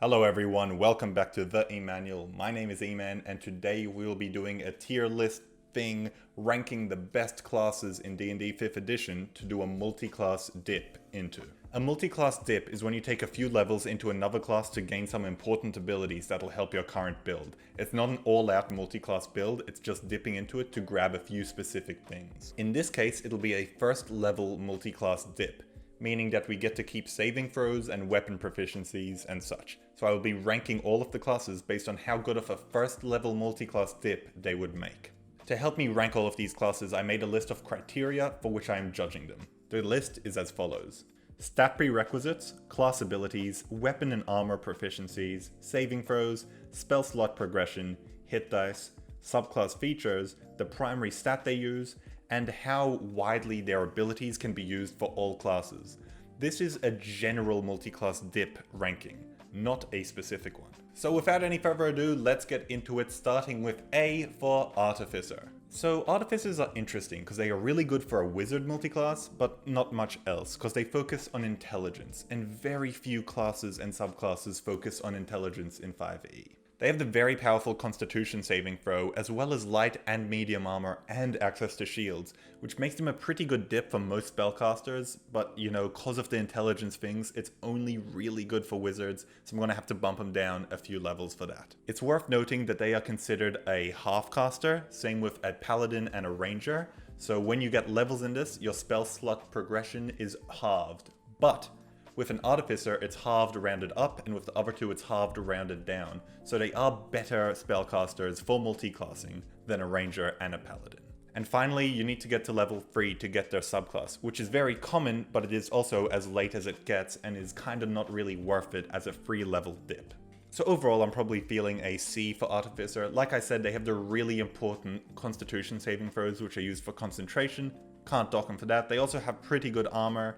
Hello everyone, welcome back to The Emmanuel. My name is Eman and today we will be doing a tier list thing ranking the best classes in D&D 5th edition to do a multi-class dip into. A multi-class dip is when you take a few levels into another class to gain some important abilities that'll help your current build. It's not an all-out multi-class build, it's just dipping into it to grab a few specific things. In this case, it'll be a first level multi-class dip, meaning that we get to keep saving throws and weapon proficiencies and such. So I will be ranking all of the classes based on how good of a first level multi-class dip they would make. To help me rank all of these classes, I made a list of criteria for which I am judging them. The list is as follows: stat prerequisites, class abilities, weapon and armor proficiencies, saving throws, spell slot progression, hit dice, subclass features, the primary stat they use, and how widely their abilities can be used for all classes. This is a general multi-class dip ranking, not a specific one. So without any further ado, let's get into it, starting with A for Artificer. So Artificers are interesting because they are really good for a wizard multi-class, but not much else, because they focus on intelligence, and very few classes and subclasses focus on intelligence in 5e. They have the very powerful Constitution saving throw, as well as light and medium armor and access to shields, which makes them a pretty good dip for most spellcasters, but you know, cause of the intelligence things, it's only really good for wizards, so I'm gonna have to bump them down a few levels for that. It's worth noting that they are considered a half caster, same with a Paladin and a Ranger, so when you get levels in this, your spell slot progression is halved, but with an Artificer, it's halved rounded up, and with the other two, it's halved rounded down. So they are better spellcasters for multi-classing than a Ranger and a Paladin. And finally, you need to get to level 3 to get their subclass, which is very common, but it is also as late as it gets and is kinda not really worth it as a free level dip. So overall, I'm probably feeling a C for Artificer. Like I said, they have the really important Constitution saving throws, which are used for concentration. Can't dock them for that. They also have pretty good armor,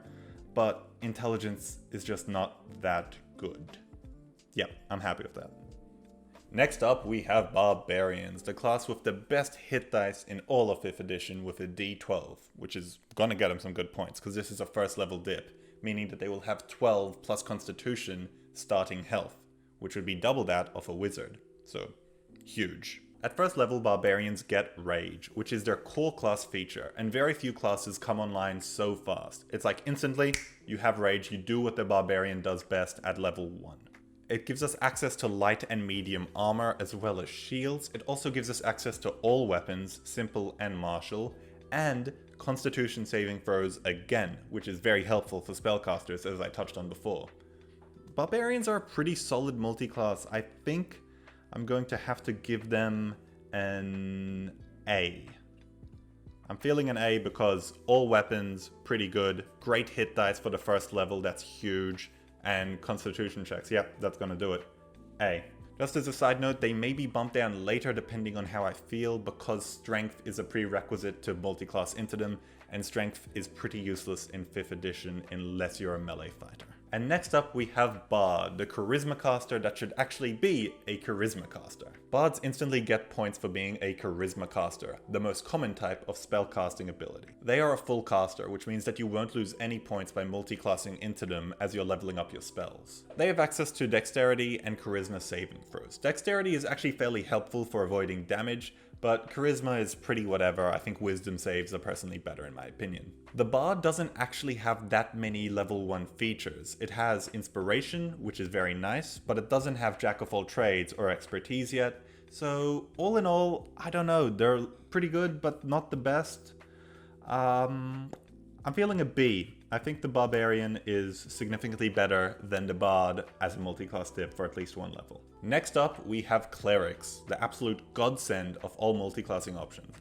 but intelligence is just not that good. Yep, I'm happy with that. Next up, we have Barbarians, the class with the best hit dice in all of 5th edition with a D12, which is gonna get them some good points, because this is a first level dip, meaning that they will have 12 plus Constitution starting health, which would be double that of a wizard, so huge. At first level, Barbarians get Rage, which is their core class feature, and very few classes come online so fast. It's like instantly, you have Rage, you do what the Barbarian does best at level 1. It gives us access to light and medium armor as well as shields. It also gives us access to all weapons, simple and martial, and Constitution saving throws again, which is very helpful for spellcasters as I touched on before. Barbarians are a pretty solid multi-class. I think I'm going to have to give them an A. I'm feeling an A because all weapons, pretty good. Great hit dice for the first level, that's huge. And Constitution checks, yep, that's gonna do it. A. Just as a side note, they may be bumped down later depending on how I feel, because strength is a prerequisite to multi-class into them, and strength is pretty useless in 5th edition unless you're a melee fighter. And next up we have Bard, the charisma caster that should actually be a charisma caster. Bards instantly get points for being a charisma caster, the most common type of spellcasting ability. They are a full caster, which means that you won't lose any points by multi-classing into them as you're leveling up your spells. They have access to dexterity and charisma saving throws. Dexterity is actually fairly helpful for avoiding damage, but charisma is pretty whatever. I think wisdom saves are personally better in my opinion. The Bard doesn't actually have that many level 1 features. It has inspiration, which is very nice, but it doesn't have jack of all trades or expertise yet. So all in all, I don't know, they're pretty good, but not the best. I'm feeling a B. I think the Barbarian is significantly better than the Bard as a multi-class dip for at least one level. Next up, we have Clerics, the absolute godsend of all multi-classing options.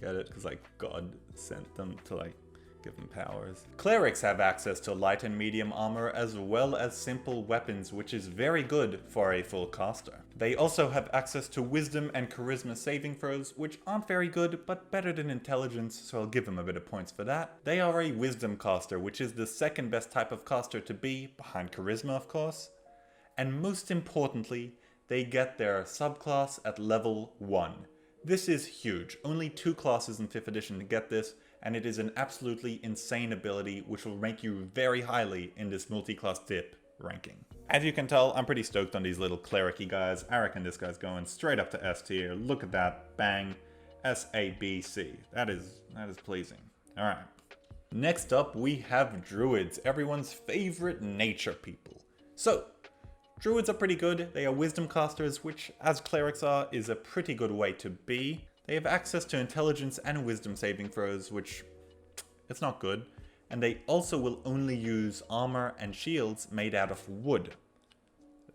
Get it? Because like God sent them to like give them powers. Clerics have access to light and medium armor as well as simple weapons, which is very good for a full caster. They also have access to wisdom and charisma saving throws, which aren't very good, but better than intelligence, so I'll give them a bit of points for that. They are a wisdom caster, which is the second best type of caster to be, behind charisma of course. And most importantly, they get their subclass at level 1. This is huge. Only 2 classes in 5th edition to get this, and it is an absolutely insane ability which will rank you very highly in this multi-class dip ranking. As you can tell, I'm pretty stoked on these little cleric-y guys. I reckon this guy's going straight up to S tier. Look at that, bang, S-A-B-C. That is pleasing. All right. Next up, we have Druids, everyone's favorite nature people. So, Druids are pretty good. They are wisdom casters, which, as clerics are, is a pretty good way to be. They have access to intelligence and wisdom saving throws, which, it's not good. And they also will only use armor and shields made out of wood.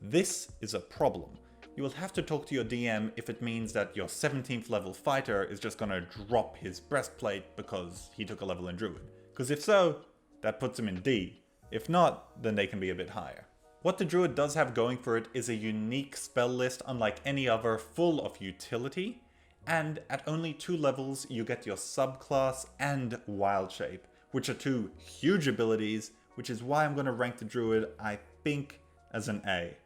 This is a problem. You will have to talk to your DM if it means that your 17th level fighter is just gonna drop his breastplate because he took a level in Druid. Because if so, that puts him in D. If not, then they can be a bit higher. What the Druid does have going for it is a unique spell list unlike any other, full of utility, and at only 2 levels you get your subclass and Wild Shape, which are 2 huge abilities, which is why I'm going to rank the Druid, I think, as an A.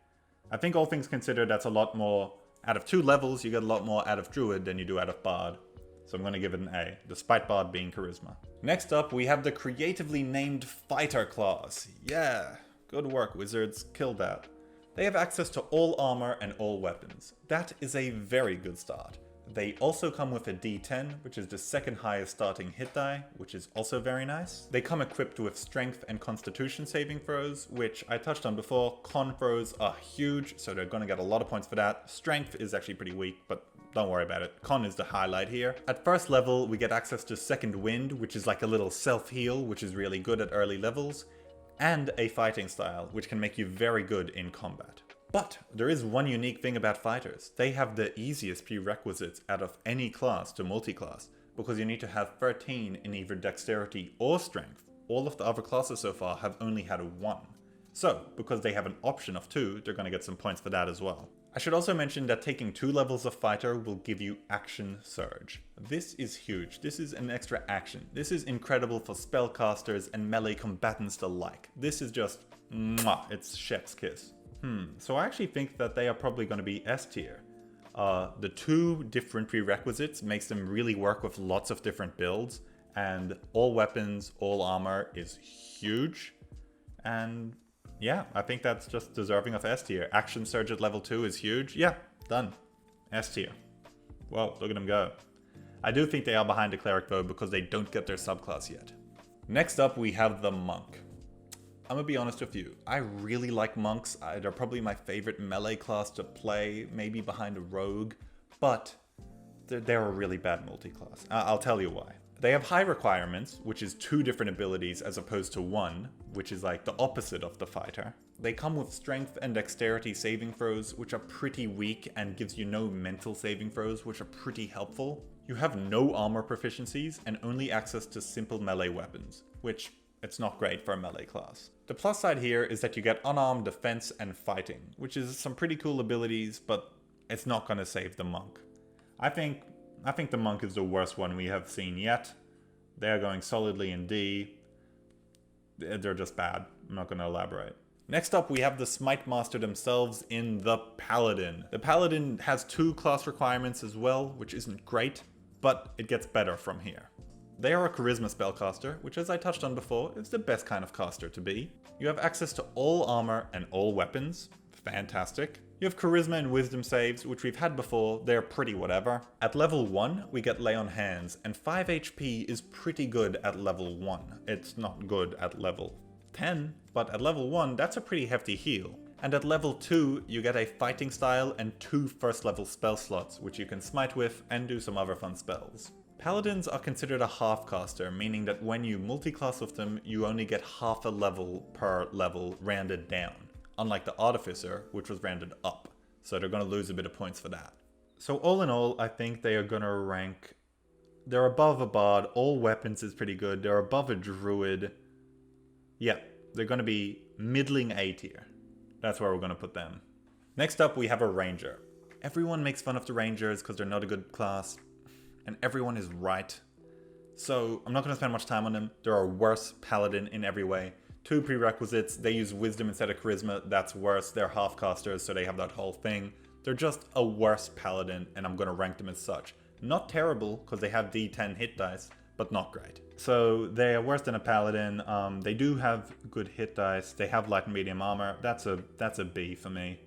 I think all things considered, that's a lot more, out of 2 levels you get a lot more out of Druid than you do out of Bard. So I'm going to give it an A, despite Bard being Charisma. Next up, we have the creatively named Fighter class. Yeah, good work, Wizards, killed that. They have access to all armor and all weapons. That is a very good start. They also come with a D10, which is the second highest starting hit die, which is also very nice. They come equipped with strength and constitution saving throws, which I touched on before. Con throws are huge, so they're going to get a lot of points for that. Strength is actually pretty weak, but don't worry about it. Con is the highlight here. At first level, we get access to Second Wind, which is like a little self-heal, which is really good at early levels, and a fighting style, which can make you very good in combat. But there is one unique thing about fighters. They have the easiest prerequisites out of any class to multiclass, because you need to have 13 in either dexterity or strength. All of the other classes so far have only had a 1. So, because they have an option of 2, they're going to get some points for that as well. I should also mention that taking 2 levels of fighter will give you action surge. This is huge. This is an extra action. This is incredible for spellcasters and melee combatants alike. This is just mwah, it's chef's kiss. So I actually think that they are probably going to be S tier. The 2 different prerequisites makes them really work with lots of different builds, and all weapons, all armor is huge. And yeah, I think that's just deserving of S tier. Action surge at level 2 is huge. Yeah, done. S tier. Whoa, look at them go. I do think they are behind the Cleric though, because they don't get their subclass yet. Next up, we have the Monk. I'm gonna be honest with you, I really like monks. They're probably my favorite melee class to play, maybe behind a rogue, but they're a really bad multi-class. I'll tell you why. They have high requirements, which is 2 different abilities as opposed to 1, which is like the opposite of the fighter. They come with strength and dexterity saving throws, which are pretty weak and gives you no mental saving throws, which are pretty helpful. You have no armor proficiencies and only access to simple melee weapons, which it's not great for a melee class. The plus side here is that you get unarmed defense and fighting, which is some pretty cool abilities, but it's not going to save the Monk. I think the Monk is the worst one we have seen yet. They're going solidly in D. They're just bad. I'm not going to elaborate. Next up, we have the Smite Master themselves in the Paladin. The Paladin has 2 class requirements as well, which isn't great, but it gets better from here. They are a charisma spellcaster, which as I touched on before, is the best kind of caster to be. You have access to all armor and all weapons. Fantastic. You have charisma and wisdom saves, which we've had before. They're pretty whatever. At level 1, we get Lay on Hands, and 5 HP is pretty good at level 1. It's not good at level 10, but at level 1, that's a pretty hefty heal. And at level 2, you get a fighting style and 2 first level spell slots, which you can smite with and do some other fun spells. Paladins are considered a half caster, meaning that when you multiclass with them, you only get half a level per level rounded down, unlike the Artificer, which was rounded up, so they're going to lose a bit of points for that. So all in all, I think they are going to rank, they're above a Bard, all weapons is pretty good, they're above a Druid. Yeah, they're going to be middling A tier. That's where we're going to put them. Next up, we have a Ranger. Everyone makes fun of the Rangers because they're not a good class, and everyone is right. So I'm not going to spend much time on them. They're a worse Paladin in every way. 2 prerequisites, they use wisdom instead of charisma, that's worse. They're half casters, so they have that whole thing. They're just a worse Paladin, and I'm going to rank them as such. Not terrible, because they have D10 hit dice, but not great. So they are worse than a Paladin. They do have good hit dice. They have light and medium armor. That's a B for me.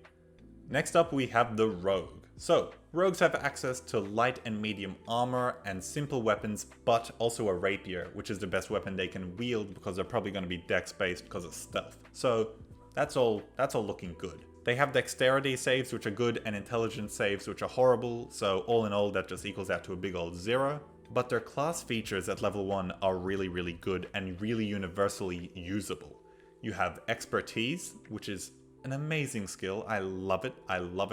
Next up we have the Rogue. So, rogues have access to light and medium armor and simple weapons, but also a rapier, which is the best weapon they can wield because they're probably going to be dex based because of stealth. So, that's all looking good. They have dexterity saves, which are good, and intelligence saves, which are horrible, so all in all that just equals out to a big old 0. But their class features at level 1 are really, really good and really universally usable. You have expertise, which is an amazing skill. I love it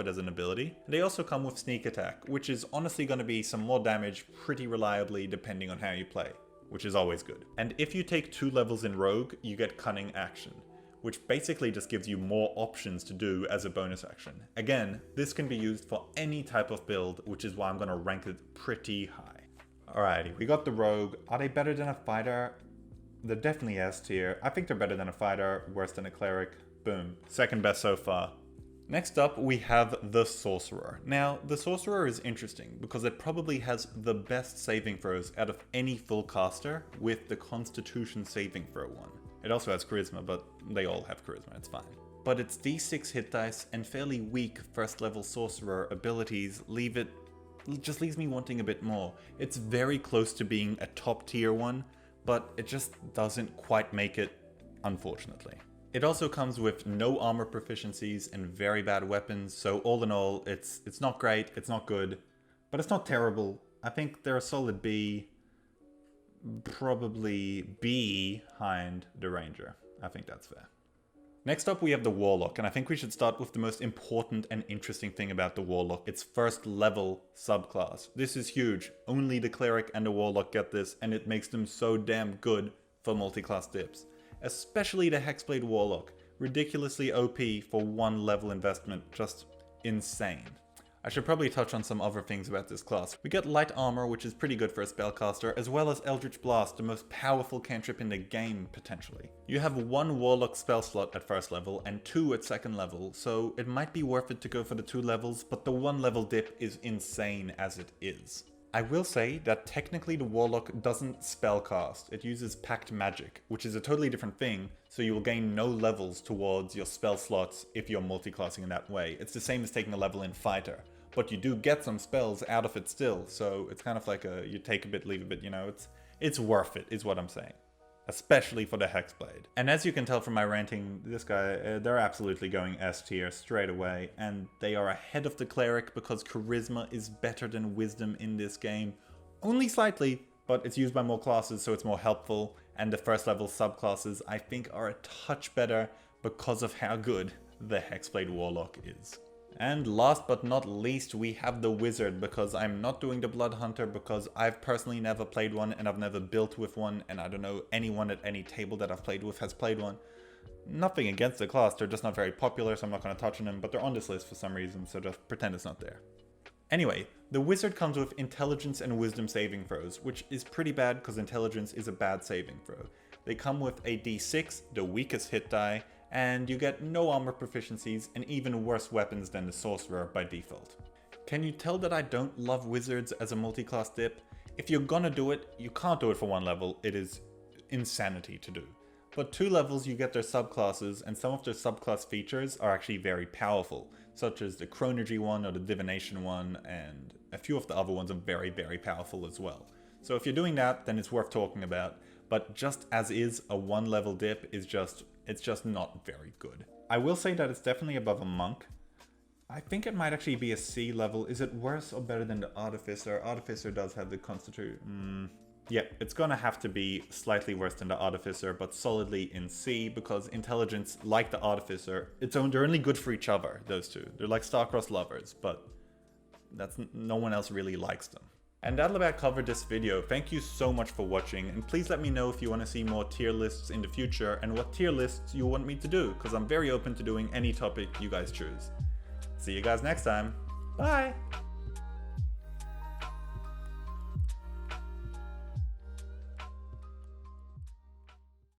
as an ability. They also come with sneak attack, which is honestly going to be some more damage pretty reliably depending on how you play, which is always good. And if you take 2 levels in Rogue, you get Cunning Action, which basically just gives you more options to do as a bonus action. Again, this can be used for any type of build, which is why I'm going to rank it pretty high. Alrighty, we got the Rogue. Are they better than a fighter? They're definitely S tier. I think they're better than a fighter, worse than a Cleric. Boom. Second best so far. Next up, we have the Sorcerer. Now, the Sorcerer is interesting because it probably has the best saving throws out of any full caster with the Constitution saving throw one. It also has Charisma, but they all have Charisma, it's fine. But its D6 hit dice and fairly weak first level Sorcerer abilities just leaves me wanting a bit more. It's very close to being a top tier one, but it just doesn't quite make it, unfortunately. It also comes with no armor proficiencies and very bad weapons, so all in all, it's not great, it's not good, but it's not terrible. I think they're a solid B, probably B behind the Ranger. I think that's fair. Next up we have the Warlock, and I think we should start with the most important and interesting thing about the Warlock, its first level subclass. This is huge. Only the Cleric and the Warlock get this, and it makes them so damn good for multi-class dips. Especially the Hexblade Warlock. Ridiculously OP for 1 level investment, just insane. I should probably touch on some other things about this class. We get light armor, which is pretty good for a spellcaster, as well as Eldritch Blast, the most powerful cantrip in the game, potentially. You have 1 Warlock spell slot at first level and 2 at second level, so it might be worth it to go for the 2 levels, but the 1 level dip is insane as it is. I will say that technically the Warlock doesn't spellcast, it uses Pact Magic, which is a totally different thing, so you will gain no levels towards your spell slots if you're multiclassing in that way. It's the same as taking a level in Fighter, but you do get some spells out of it still, so it's kind of like you take a bit, leave a bit, you know, it's worth it, is what I'm saying. Especially for the Hexblade. And as you can tell from my ranting, this guy, they're absolutely going S tier straight away, and they are ahead of the Cleric because Charisma is better than Wisdom in this game. Only slightly, but it's used by more classes, so it's more helpful, and the first level subclasses I think are a touch better because of how good the Hexblade Warlock is. And last but not least, we have the Wizard, because I'm not doing the Blood Hunter because I've personally never played one and I've never built with one, and I don't know anyone at any table that I've played with has played one. Nothing against the class, they're just not very popular, so I'm not going to touch on them, but they're on this list for some reason, so just pretend it's not there. Anyway, the Wizard comes with Intelligence and Wisdom saving throws, which is pretty bad because Intelligence is a bad saving throw. They come with a D6, the weakest hit die, and you get no armor proficiencies and even worse weapons than the Sorcerer by default. Can you tell that I don't love Wizards as a multi-class dip? If you're gonna do it, you can't do it for 1 level, it is insanity to do. But 2 levels you get their subclasses, and some of their subclass features are actually very powerful, such as the Chronergy one or the Divination one, and a few of the other ones are very, very powerful as well. So if you're doing that, then it's worth talking about, but just as is, a 1 level dip is it's just not very good. I will say that it's definitely above a Monk. I think it might actually be a C level. Is it worse or better than the Artificer? Artificer does have the Constitution. Yeah, it's gonna have to be slightly worse than the Artificer, but solidly in C, because Intelligence, like the Artificer, they're only good for each other, those two. They're like star-crossed lovers, but no one else really likes them. And that'll about cover this video. Thank you so much for watching, and please let me know if you want to see more tier lists in the future and what tier lists you want me to do, because I'm very open to doing any topic you guys choose. See you guys next time. Bye!